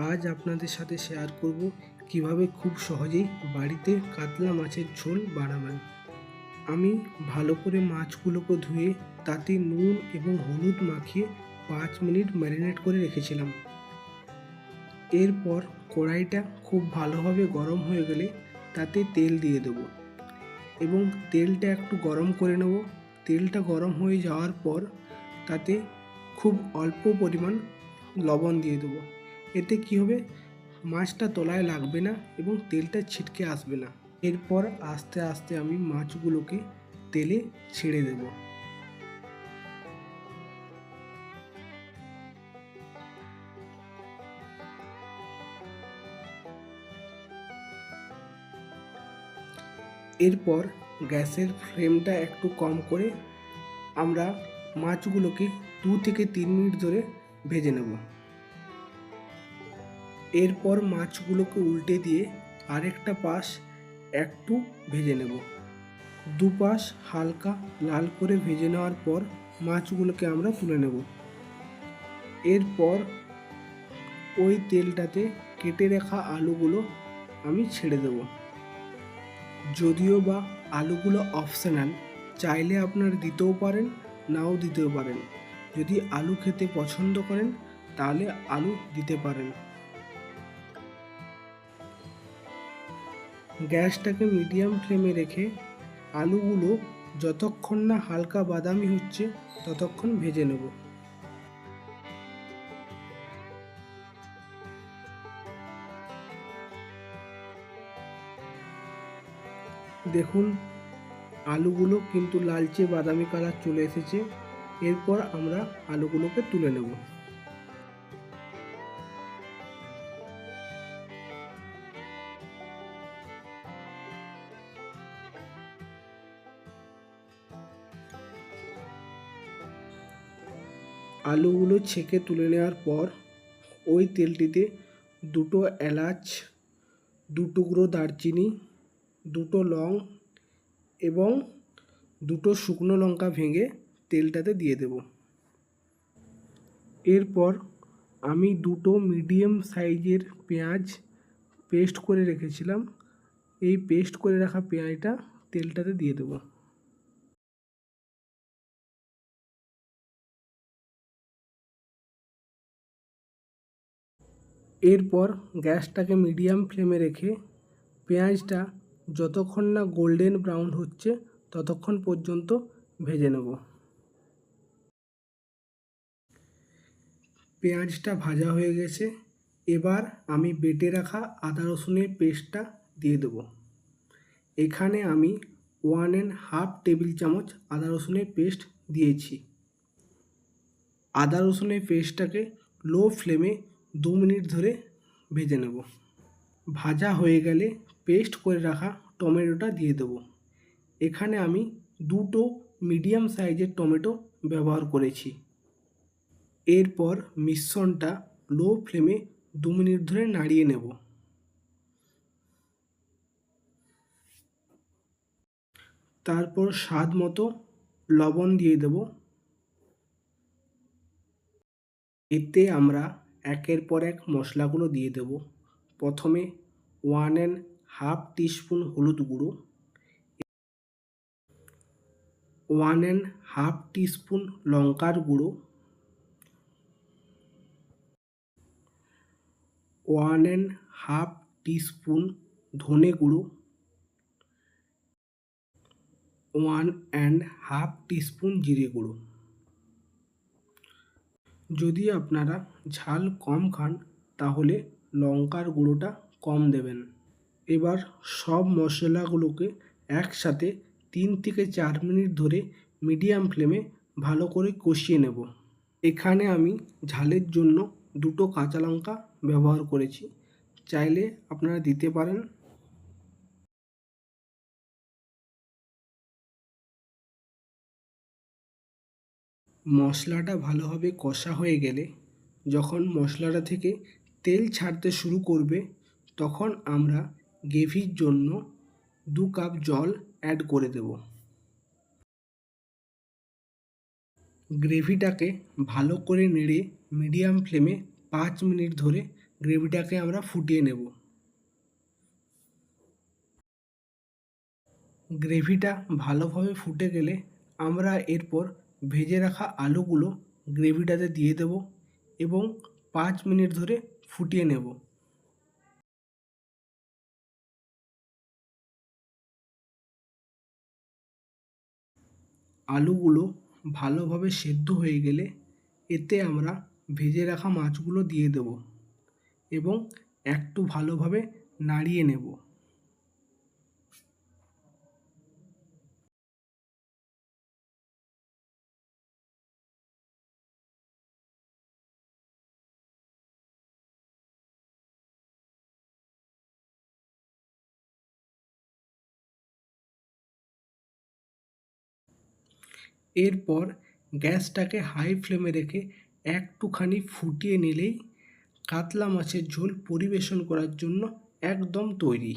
আজ আপনাদের সাথে শেয়ার করব কিভাবে খুব সহজেই বাড়িতে কাতলা মাছের ঝোল বানাবেন। আমি ভালো করে মাছগুলোকে ধুয়ে তাতে নুন এবং হলুদ মাখিয়ে 5 মিনিট ম্যারিনেট করে রেখেছিলাম। এরপর কড়াইটা খুব ভালোভাবে গরম হয়ে গেলে তাতে তেল দিয়ে দেব এবং তেলটা একটু গরম করে নেব। তেলটা গরম হয়ে যাওয়ার পর তাতে খুব অল্প পরিমাণ লবণ দিয়ে দেবো। এতে কী হবে, মাছটা তলায় লাগবে না এবং তেলটা ছিটকে আসবে না। এরপর আস্তে আস্তে আমি মাছগুলোকে তেলে ছেড়ে দেব। এরপর গ্যাসের ফ্লেমটা একটু কম করে আমরা মাছগুলোকে 2 থেকে 3 মিনিট ধরে ভেজে নেব। এরপর মাছগুলোকে উল্টে দিয়ে আরেকটা পাশ একটু ভেজে নেব। দুপাশ হালকা লাল করে ভেজে নেওয়ার পর মাছগুলোকে আমরা তুলে নেব। এরপর ওই তেলটাতে কেটে রাখা আলুগুলো আমি ছেড়ে দেব। যদিও বা আলুগুলো অপশনাল, চাইলে আপনারা দিতেও পারেন, নাও দিতেও পারেন। যদি আলু খেতে পছন্দ করেন তাহলে আলু দিতে পারেন। গ্যাসটাকে মিডিয়াম ফ্লেমে রেখে আলুগুলো যতক্ষণ না হালকা বাদামি হচ্ছে ততক্ষণ ভেজে নেব। দেখুন, আলুগুলো কিন্তু লালচে বাদামি কালার চলে এসেছে। এরপর আমরা আলুগুলোকে তুলে নেব। আলুগুলো ছেঁকে তুলে নেওয়ার পর ওই তেলটিতে 2 এলাচ, 2 টুকরো দারচিনি, 2 লং এবং 2 শুকনো লঙ্কা ভেঙে তেলটাতে দিয়ে দেব। এরপর আমি 2 মিডিয়াম সাইজের পেঁয়াজ পেস্ট করে রেখেছিলাম, এই পেস্ট করে রাখা পেঁয়াজটা তেলটাতে দিয়ে দেব। এরপর গ্যাসটাকে মিডিয়াম ফ্লেমে রেখে পেঁয়াজটা যতক্ষণ না গোল্ডেন ব্রাউন হচ্ছে ততক্ষণ পর্যন্ত ভেজে নেব। পেঁয়াজটা ভাজা হয়ে গেছে। এবার আমি বেটে রাখা আদা রসুনের পেস্টটা দিয়ে দেব। এখানে আমি 1.5 টেবিল চামচ আদা রসুনের পেস্ট দিয়েছি। আদা রসুনের পেস্টটাকে লো ফ্লেমে 2 মিনিট ধরে ভেজে নেব। ভাজা হয়ে গেলে পেস্ট করে রাখা টমেটোটা দিয়ে দেব। এখানে আমি 2 মিডিয়াম সাইজের টমেটো ব্যবহার করেছি। এরপর মিশ্রণটা লো ফ্লেমে 2 মিনিট ধরে নাড়িয়ে নেব। তারপর স্বাদ মতো লবণ দিয়ে দেব। এতে আমরা একের পর এক মশলাগুলো দিয়ে দেব। প্রথমে 1.5 টিস্পুন হলুদ গুঁড়ো, 1.5 টিস্পুন লঙ্কার গুঁড়ো, 1.5 টিস্পুন ধনে গুঁড়ো, 1.5 টিস্পুন জিরে গুঁড়ো। যদি আপনারা ঝাল কম খান তাহলে লঙ্কার গুঁড়োটা কম দেবেন। এবার সব মশলাগুলোকে একসাথে 3 থেকে 4 মিনিট ধরে মিডিয়াম ফ্লেমে ভালো করে কষিয়ে নেব। এখানে আমি ঝালের জন্য 2 কাঁচা লঙ্কা ব্যবহার করেছি, চাইলে আপনারা দিতে পারেন। মশলাটা ভালোভাবে কষা হয়ে গেলে যখন মশলাটা থেকে তেল ছাড়তে শুরু করবে তখন আমরা গ্রেভির জন্য 2 কাপ জল অ্যাড করে দেব। গ্রেভিটাকে ভালো করে নেড়ে মিডিয়াম ফ্লেমে 5 মিনিট ধরে গ্রেভিটাকে আমরা ফুটিয়ে নেব। গ্রেভিটা ভালোভাবে ফুটে গেলে আমরা এরপর ভেজে রাখা আলুগুলো গ্রেভিটাতে দিয়ে দেব এবং 5 মিনিট ধরে ফুটিয়ে নেব। আলুগুলো ভালোভাবে সেদ্ধ হয়ে গেলে এতে আমরা ভেজে রাখা মাছগুলো দিয়ে দেব এবং একটু ভালোভাবে নাড়িয়ে নেব। এরপর গ্যাসটাকে হাই ফ্লেমে রেখে একটুখানি ফুটিয়ে নিলেই কাতলা মাছের ঝোল পরিবেশন করার জন্য একদম তৈরি।